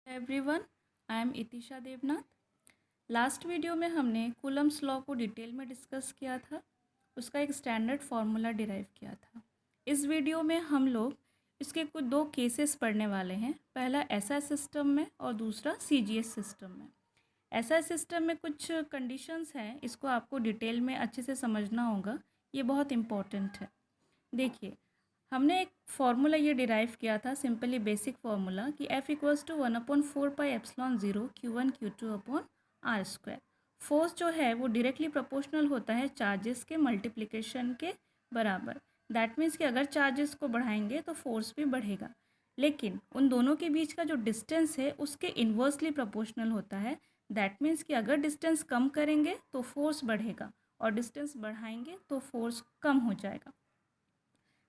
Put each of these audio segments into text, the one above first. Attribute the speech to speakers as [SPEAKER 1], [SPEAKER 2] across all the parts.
[SPEAKER 1] Everyone, I am Itisha Devnath. Last video में हमने Coulomb's law को डिटेल में डिस्कस किया था, उसका एक स्टैंडर्ड फार्मूला डिराइव किया था। इस वीडियो में हम लोग इसके कुछ दो केसेस पढ़ने वाले हैं, पहला एसआई सिस्टम में और दूसरा सीजीएस सिस्टम में। एसआई सिस्टम में कुछ कंडीशंस हैं, इसको आपको डिटेल में अच्छे से समझना होगा, ये बहुत इम्पॉर्टेंट है। देखिए, हमने एक फार्मूला ये डिराइव किया था, सिंपली बेसिक फार्मूला कि F equals to 1/4πε0 Q1 Q2 upon R square. Force जो है वो डायरेक्टली प्रोपोर्शनल होता है चार्जेस के मल्टीप्लिकेशन के बराबर। दैट मीन्स कि अगर चार्जेस को बढ़ाएंगे तो फोर्स भी बढ़ेगा, लेकिन उन दोनों के बीच का जो डिस्टेंस है उसके इन्वर्सली प्रोपोर्शनल होता है। दैट मीन्स कि अगर डिस्टेंस कम करेंगे तो फोर्स बढ़ेगा और डिस्टेंस बढ़ाएंगे तो फोर्स कम हो जाएगा।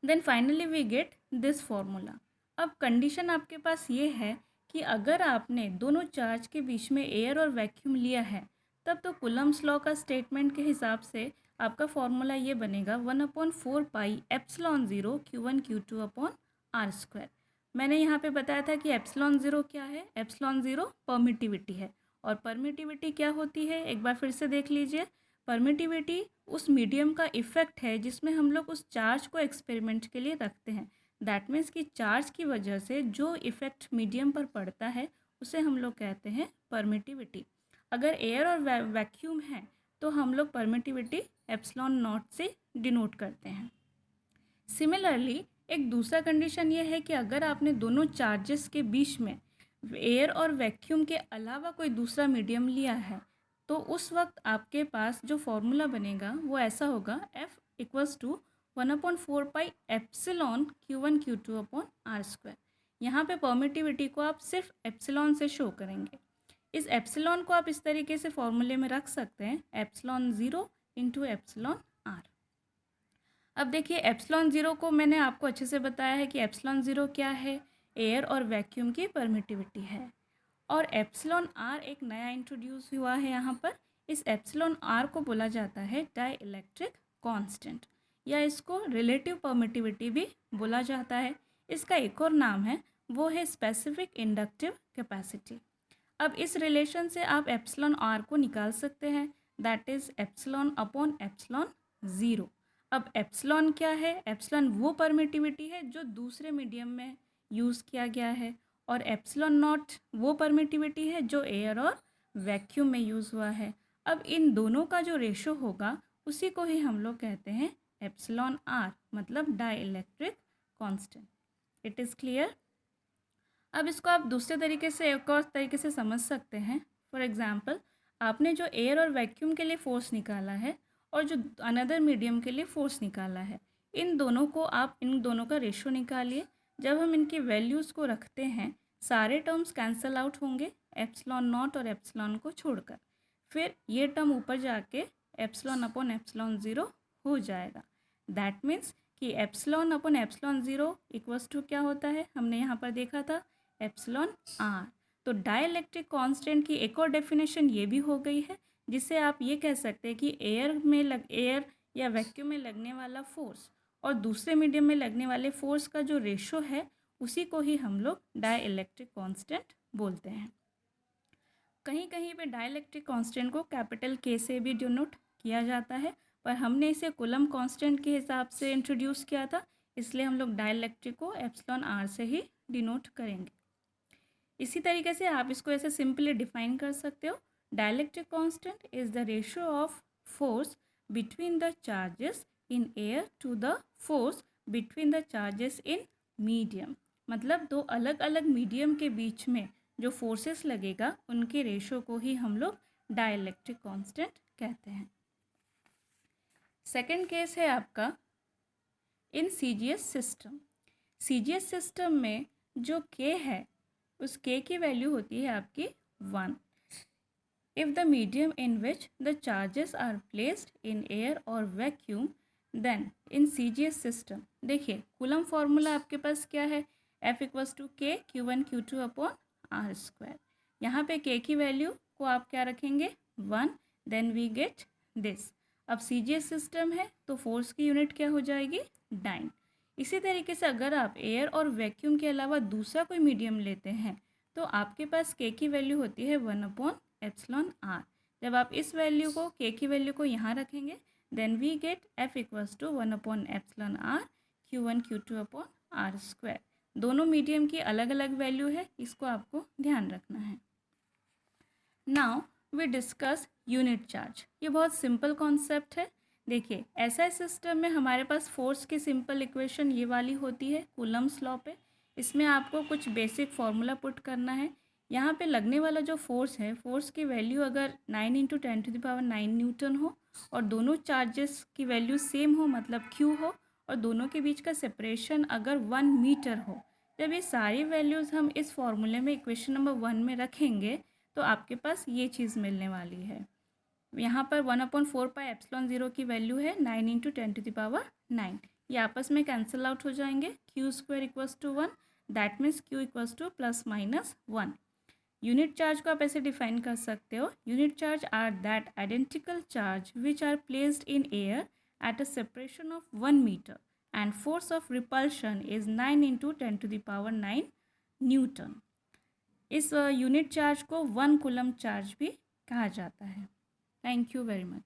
[SPEAKER 1] Then finally we get this formula. अब कंडीशन आपके पास ये है कि अगर आपने दोनों चार्ज के बीच में एयर और वैक्यूम लिया है, तब तो कूलम्स लॉ का स्टेटमेंट के हिसाब से आपका फॉर्मूला ये बनेगा 1/4πε0 Q1 Q2 upon R square. मैंने यहाँ पे बताया था कि एप्सिलॉन ज़ीरो क्या है। एप्सिलॉन ज़ीरो परमिटिविटी है, और परमिटिविटी क्या होती है एक बार फिर से देख लीजिए। परमिटिविटी उस मीडियम का इफ़ेक्ट है जिसमें हम लोग उस चार्ज को एक्सपेरिमेंट के लिए रखते हैं। दैट मीन्स कि चार्ज की वजह से जो इफ़ेक्ट मीडियम पर पड़ता है उसे हम लोग कहते हैं परमिटिविटी। अगर एयर और वैक्यूम है तो हम लोग परमिटिविटी एप्सिलॉन नॉट से डिनोट करते हैं। सिमिलरली एक दूसरा कंडीशन ये है कि अगर आपने दोनों चार्जेस के बीच में एयर और वैक्यूम के अलावा कोई दूसरा मीडियम लिया है, तो उस वक्त आपके पास जो फॉर्मूला बनेगा वो ऐसा होगा F equals to 1/4πε Q1 Q2 upon R square. यहाँ पे परमिटिविटी को आप सिर्फ एप्सिलॉन से शो करेंगे। इस एप्सिलॉन को आप इस तरीके से फॉर्मूले में रख सकते हैं, epsilon zero into epsilon R. अब देखिए, एप्सिलॉन ज़ीरो को मैंने आपको अच्छे से बताया है कि एप्सिलॉन ज़ीरो क्या है, एयर और वैक्यूम की परमिटिविटी है। और एप्सिलॉन आर एक नया इंट्रोड्यूस हुआ है यहाँ पर। इस एप्सिलॉन आर को बोला जाता है डाई इलेक्ट्रिक कांस्टेंट, या इसको रिलेटिव परमिटिविटी भी बोला जाता है। इसका एक और नाम है, वो है स्पेसिफिक इंडक्टिव कैपेसिटी। अब इस रिलेशन से आप एप्सिलॉन आर को निकाल सकते हैं, that is epsilon upon epsilon zero. अब एप्सिलॉन क्या है? एप्सिलॉन वो परमिटिविटी है जो दूसरे मीडियम में यूज़ किया गया है, और एप्सिलॉन नॉट वो परमिटिविटी है जो एयर और वैक्यूम में यूज़ हुआ है। अब इन दोनों का जो रेशो होगा उसी को ही हम लोग कहते हैं एप्सिलॉन आर, मतलब dielectric constant. It is clear? अब इसको आप दूसरे तरीके से, एक और तरीके से समझ सकते हैं। फॉर एग्ज़ाम्पल, आपने जो एयर और वैक्यूम के लिए फोर्स निकाला है और जो अनदर मीडियम के लिए फोर्स निकाला है, इन दोनों को आप, इन दोनों का रेशो निकालिए। जब हम इनकी वैल्यूज़ को रखते हैं, सारे टर्म्स कैंसल आउट होंगे एप्सिलॉन नॉट और एप्सिलॉन को छोड़कर। फिर ये टर्म ऊपर जाके एप्सिलॉन अपॉन एप्सिलॉन ज़ीरो हो जाएगा। दैट मीन्स कि epsilon upon epsilon zero equals to क्या होता है, हमने यहाँ पर देखा था एप्सिलॉन आर। तो डाइलेक्ट्रिक कांस्टेंट की एक और डेफिनेशन ये भी हो गई है, जिससे आप ये कह सकते हैं कि एयर या वैक्यूम में लगने वाला फोर्स और दूसरे मीडियम में लगने वाले फोर्स का जो रेशो है उसी को ही हम लोग डाइलेक्ट्रिक कांस्टेंट बोलते हैं। कहीं कहीं पे डाइलेक्ट्रिक कांस्टेंट को कैपिटल के से भी डिनोट किया जाता है, पर हमने इसे कूलम कांस्टेंट के हिसाब से इंट्रोड्यूस किया था, इसलिए हम लोग डाइलेक्ट्रिक को एप्सिलॉन आर से ही डिनोट करेंगे। इसी तरीके से आप इसको ऐसे सिंपली डिफाइन कर सकते हो, dielectric constant is the ratio of force between the charges in air to the force between the charges in medium. मतलब दो अलग अलग मीडियम के बीच में जो फोर्सेस लगेगा उनके रेशो को ही हम लोग डाइलेक्ट्रिक कांस्टेंट कहते हैं। सेकेंड केस है आपका इन सीजीएस सिस्टम। सीजीएस सिस्टम में जो के है उस के की वैल्यू होती है आपकी 1। If the medium in which the charges are placed in air और vacuum, then in CGS system, देखिए कूलम फार्मूला आपके पास क्या है, F इक्वल्स टू के Q1 Q2 upon R square. यहाँ पे के की वैल्यू को आप क्या रखेंगे 1, देन वी गेट दिस। अब सीजीएस सिस्टम है तो फोर्स की यूनिट क्या हो जाएगी, डाइन। इसी तरीके से अगर आप एयर और वैक्यूम के अलावा दूसरा कोई मीडियम लेते हैं तो आपके पास के की वैल्यू होती है 1/ε r। जब आप इस वैल्यू को के की वैल्यू को यहाँ रखेंगे then we get F equals to 1/ε r Q1 Q2/r²। दोनों मीडियम की अलग अलग वैल्यू है, इसको आपको ध्यान रखना है। Now we discuss unit charge. ये बहुत सिंपल कॉन्सेप्ट है। देखिए ऐसा सिस्टम में हमारे पास फोर्स की सिंपल इक्वेशन ये वाली होती है कूलम्स लॉ पे। इसमें आपको कुछ बेसिक फार्मूला पुट करना है। यहाँ पे लगने वाला जो फोर्स है, फोर्स की वैल्यू अगर 9 × 10⁹ न्यूटन हो और दोनों चार्जेस की वैल्यू सेम हो, मतलब Q हो, और दोनों के बीच का सेपरेशन अगर 1 मीटर हो, जब ये सारी वैल्यूज़ हम इस फॉर्मूले में इक्वेशन नंबर 1 में रखेंगे तो आपके पास ये चीज़ मिलने वाली है। यहाँ पर 1/4πε0 की वैल्यू है 9 × 10⁹ ये आपस में कैंसिल आउट हो जाएंगे। Q² equals to 1, that means Q equals to ±1। Unit charge को आप ऐसे डिफाइन कर सकते हो, unit charge are that identical charge which are placed in air at a separation of 1 metre and force of repulsion is 9 × 10⁹ newton. इस unit charge को 1 coulomb charge भी कहा जाता है। Thank you very much.